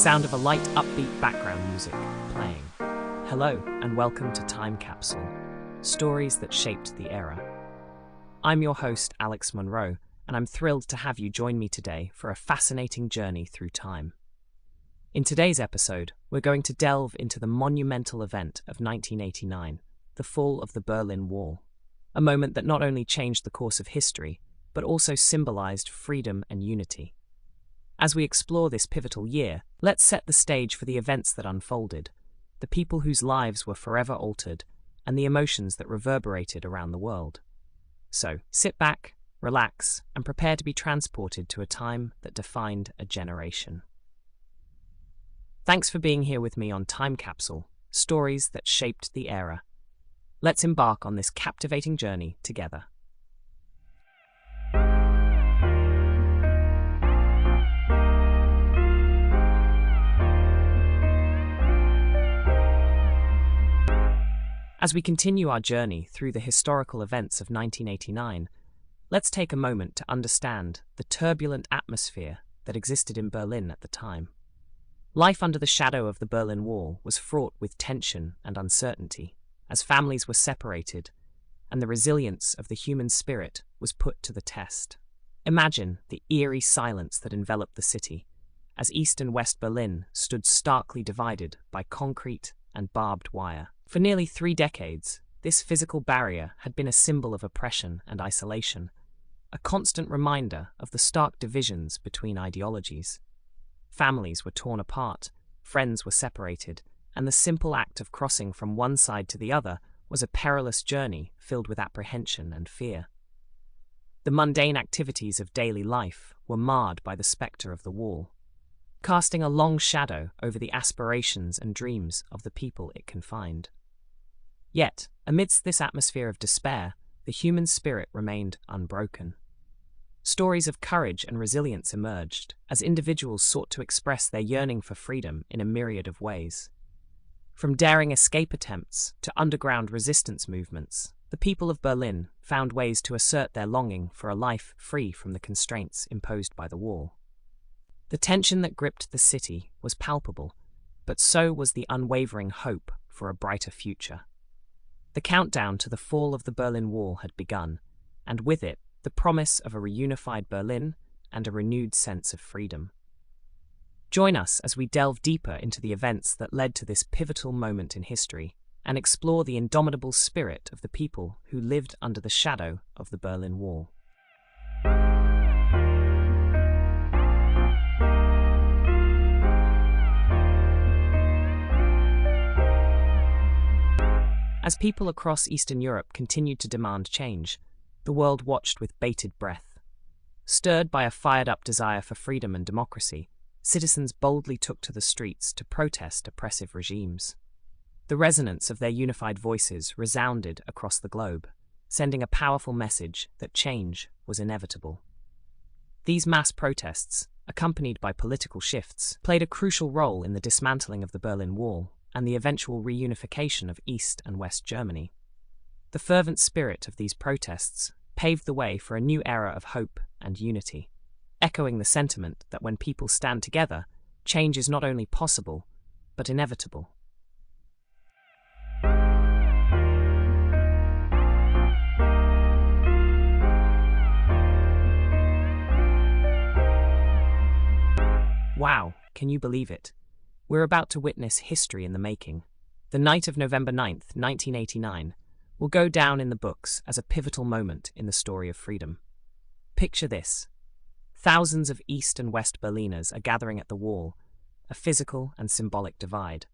sound of a light, upbeat background music playing. Hello, and welcome to Time Capsule, Stories that Shaped the Era. I'm your host, Alex Monroe, and I'm thrilled to have you join me today for a fascinating journey through time. In today's episode, we're going to delve into the monumental event of 1989, the fall of the Berlin Wall, a moment that not only changed the course of history, but also symbolized freedom and unity. As we explore this pivotal year, let's set the stage for the events that unfolded, the people whose lives were forever altered, and the emotions that reverberated around the world. So, sit back, relax, and prepare to be transported to a time that defined a generation. Thanks for being here with me on Time Capsule, Stories that Shaped the Era. Let's embark on this captivating journey together. As we continue our journey through the historical events of 1989, let's take a moment to understand the turbulent atmosphere that existed in Berlin at the time. Life under the shadow of the Berlin Wall was fraught with tension and uncertainty, as families were separated, and the resilience of the human spirit was put to the test. Imagine the eerie silence that enveloped the city, as East and West Berlin stood starkly divided by concrete and barbed wire. For nearly 3 decades, this physical barrier had been a symbol of oppression and isolation, a constant reminder of the stark divisions between ideologies. Families were torn apart, friends were separated, and the simple act of crossing from one side to the other was a perilous journey filled with apprehension and fear. The mundane activities of daily life were marred by the spectre of the wall, casting a long shadow over the aspirations and dreams of the people it confined. Yet, amidst this atmosphere of despair, the human spirit remained unbroken. Stories of courage and resilience emerged as individuals sought to express their yearning for freedom in a myriad of ways. From daring escape attempts to underground resistance movements, the people of Berlin found ways to assert their longing for a life free from the constraints imposed by the wall. The tension that gripped the city was palpable, but so was the unwavering hope for a brighter future. The countdown to the fall of the Berlin Wall had begun, and with it, the promise of a reunified Berlin and a renewed sense of freedom. Join us as we delve deeper into the events that led to this pivotal moment in history and explore the indomitable spirit of the people who lived under the shadow of the Berlin Wall. As people across Eastern Europe continued to demand change, the world watched with bated breath. Stirred by a fired-up desire for freedom and democracy, citizens boldly took to the streets to protest oppressive regimes. The resonance of their unified voices resounded across the globe, sending a powerful message that change was inevitable. These mass protests, accompanied by political shifts, played a crucial role in the dismantling of the Berlin Wall and the eventual reunification of East and West Germany. The fervent spirit of these protests paved the way for a new era of hope and unity, echoing the sentiment that when people stand together, change is not only possible, but inevitable. Wow, can you believe it? We're about to witness history in the making. The night of November 9th, 1989, will go down in the books as a pivotal moment in the story of freedom. Picture this. Thousands of East and West Berliners are gathering at the wall, a physical and symbolic divide.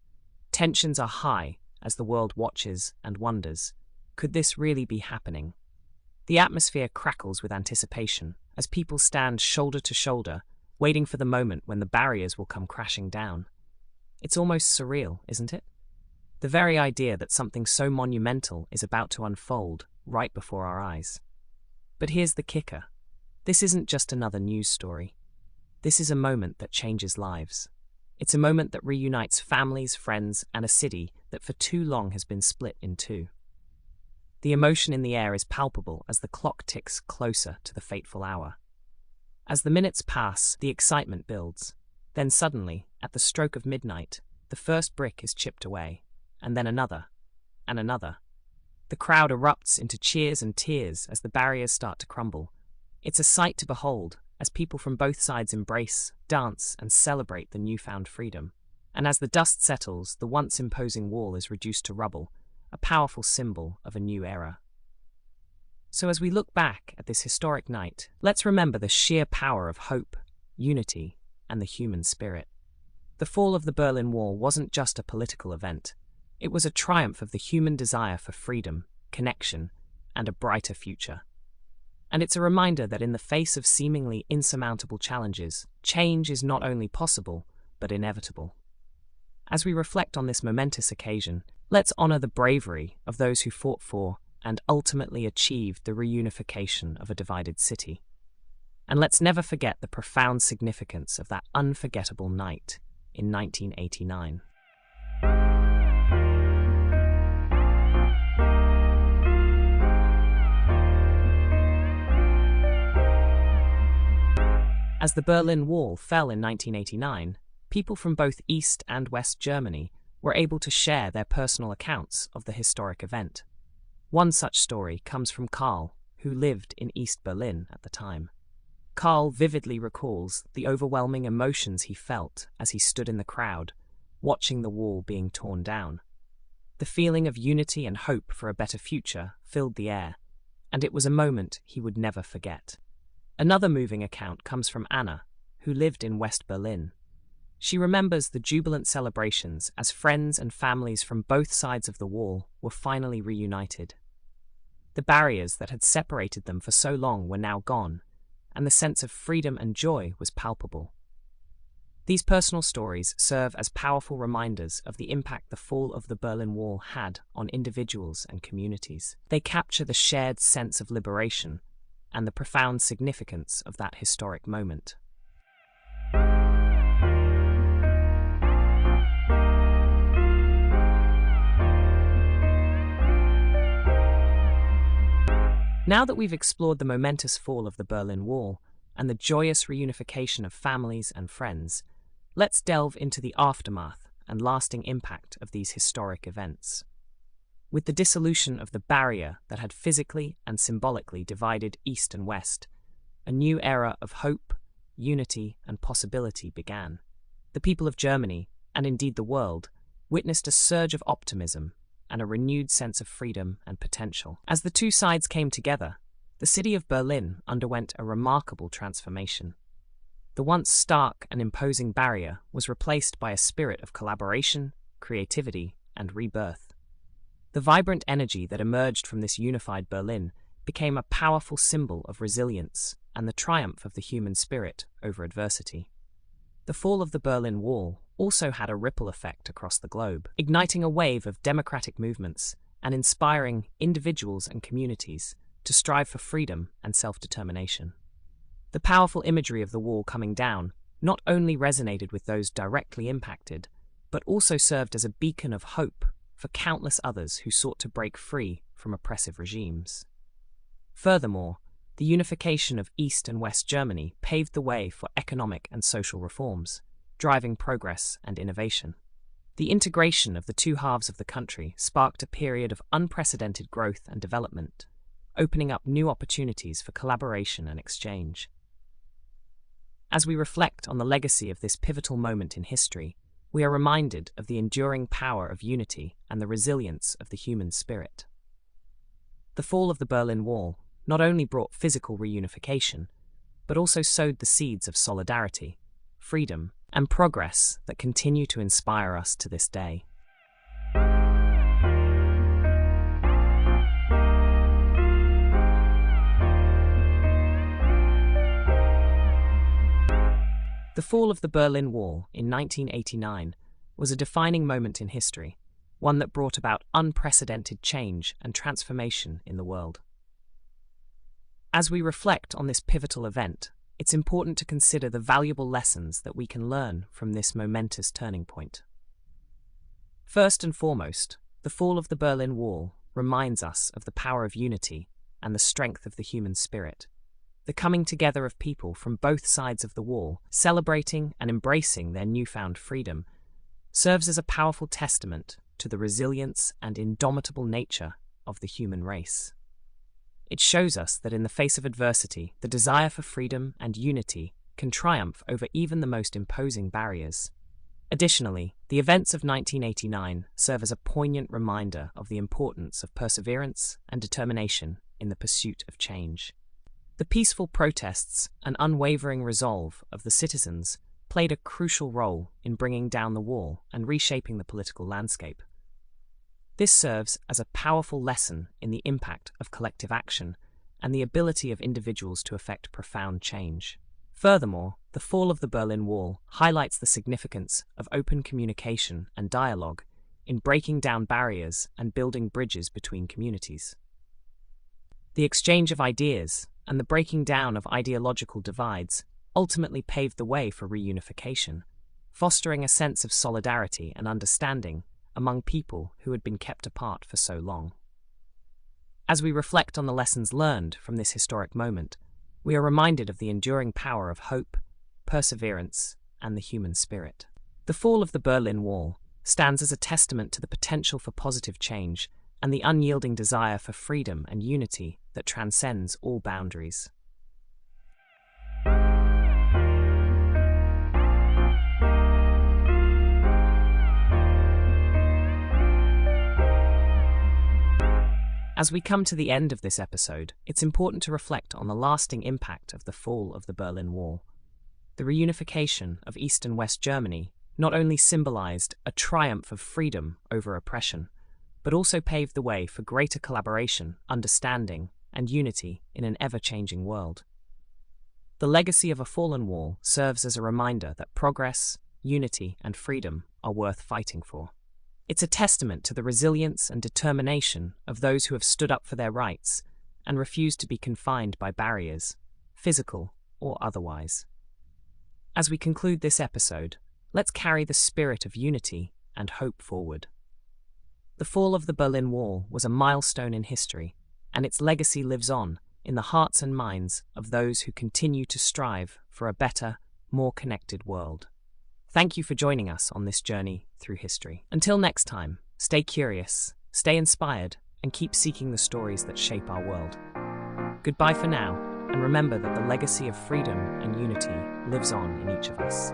Tensions are high as the world watches and wonders, could this really be happening? The atmosphere crackles with anticipation as people stand shoulder to shoulder, waiting for the moment when the barriers will come crashing down. It's almost surreal, isn't it? The very idea that something so monumental is about to unfold right before our eyes. But here's the kicker. This isn't just another news story. This is a moment that changes lives. It's a moment that reunites families, friends, and a city that for too long has been split in two. The emotion in the air is palpable as the clock ticks closer to the fateful hour. As the minutes pass, the excitement builds. Then suddenly, at the stroke of midnight, the first brick is chipped away, and then another, and another. The crowd erupts into cheers and tears as the barriers start to crumble. It's a sight to behold, as people from both sides embrace, dance, and celebrate the newfound freedom. And as the dust settles, the once imposing wall is reduced to rubble, a powerful symbol of a new era. So as we look back at this historic night, let's remember the sheer power of hope, unity, and the human spirit. The fall of the Berlin Wall wasn't just a political event. It was a triumph of the human desire for freedom, connection, and a brighter future. And it's a reminder that in the face of seemingly insurmountable challenges, change is not only possible, but inevitable. As we reflect on this momentous occasion, let's honor the bravery of those who fought for and ultimately achieved the reunification of a divided city. And let's never forget the profound significance of that unforgettable night in 1989. As the Berlin Wall fell in 1989, people from both East and West Germany were able to share their personal accounts of the historic event. One such story comes from Karl, who lived in East Berlin at the time. Karl vividly recalls the overwhelming emotions he felt as he stood in the crowd, watching the wall being torn down. The feeling of unity and hope for a better future filled the air, and it was a moment he would never forget. Another moving account comes from Anna, who lived in West Berlin. She remembers the jubilant celebrations as friends and families from both sides of the wall were finally reunited. The barriers that had separated them for so long were now gone, and the sense of freedom and joy was palpable. These personal stories serve as powerful reminders of the impact the fall of the Berlin Wall had on individuals and communities. They capture the shared sense of liberation and the profound significance of that historic moment. Now that we've explored the momentous fall of the Berlin Wall and the joyous reunification of families and friends, let's delve into the aftermath and lasting impact of these historic events. With the dissolution of the barrier that had physically and symbolically divided East and West, a new era of hope, unity, and possibility began. The people of Germany, and indeed the world, witnessed a surge of optimism and a renewed sense of freedom and potential. As the two sides came together, the city of Berlin underwent a remarkable transformation. The once stark and imposing barrier was replaced by a spirit of collaboration, creativity, and rebirth. The vibrant energy that emerged from this unified Berlin became a powerful symbol of resilience and the triumph of the human spirit over adversity. The fall of the Berlin Wall also had a ripple effect across the globe, igniting a wave of democratic movements and inspiring individuals and communities to strive for freedom and self-determination. The powerful imagery of the wall coming down not only resonated with those directly impacted, but also served as a beacon of hope for countless others who sought to break free from oppressive regimes. Furthermore, the unification of East and West Germany paved the way for economic and social reforms, driving progress and innovation. The integration of the two halves of the country sparked a period of unprecedented growth and development, opening up new opportunities for collaboration and exchange. As we reflect on the legacy of this pivotal moment in history, we are reminded of the enduring power of unity and the resilience of the human spirit. The fall of the Berlin Wall not only brought physical reunification, but also sowed the seeds of solidarity, freedom, and progress that continue to inspire us to this day. The fall of the Berlin Wall in 1989 was a defining moment in history, one that brought about unprecedented change and transformation in the world. As we reflect on this pivotal event, it's important to consider the valuable lessons that we can learn from this momentous turning point. First and foremost, the fall of the Berlin Wall reminds us of the power of unity and the strength of the human spirit. the coming together of people from both sides of the wall, celebrating and embracing their newfound freedom, serves as a powerful testament to the resilience and indomitable nature of the human race. It shows us that in the face of adversity, the desire for freedom and unity can triumph over even the most imposing barriers. Additionally, the events of 1989 serve as a poignant reminder of the importance of perseverance and determination in the pursuit of change. The peaceful protests and unwavering resolve of the citizens played a crucial role in bringing down the wall and reshaping the political landscape. This serves as a powerful lesson in the impact of collective action and the ability of individuals to effect profound change. Furthermore, the fall of the Berlin Wall highlights the significance of open communication and dialogue in breaking down barriers and building bridges between communities. The exchange of ideas and the breaking down of ideological divides ultimately paved the way for reunification, fostering a sense of solidarity and understanding among people who had been kept apart for so long. As we reflect on the lessons learned from this historic moment, we are reminded of the enduring power of hope, perseverance, and the human spirit. The fall of the Berlin Wall stands as a testament to the potential for positive change and the unyielding desire for freedom and unity that transcends all boundaries. As we come to the end of this episode, it's important to reflect on the lasting impact of the fall of the Berlin Wall. The reunification of East and West Germany not only symbolized a triumph of freedom over oppression, but also paved the way for greater collaboration, understanding, and unity in an ever-changing world. The legacy of a fallen wall serves as a reminder that progress, unity, and freedom are worth fighting for. It's a testament to the resilience and determination of those who have stood up for their rights and refused to be confined by barriers, physical or otherwise. As we conclude this episode, let's carry the spirit of unity and hope forward. The fall of the Berlin Wall was a milestone in history, and its legacy lives on in the hearts and minds of those who continue to strive for a better, more connected world. Thank you for joining us on this journey through history. Until next time, stay curious, stay inspired, and keep seeking the stories that shape our world. Goodbye for now, and remember that the legacy of freedom and unity lives on in each of us.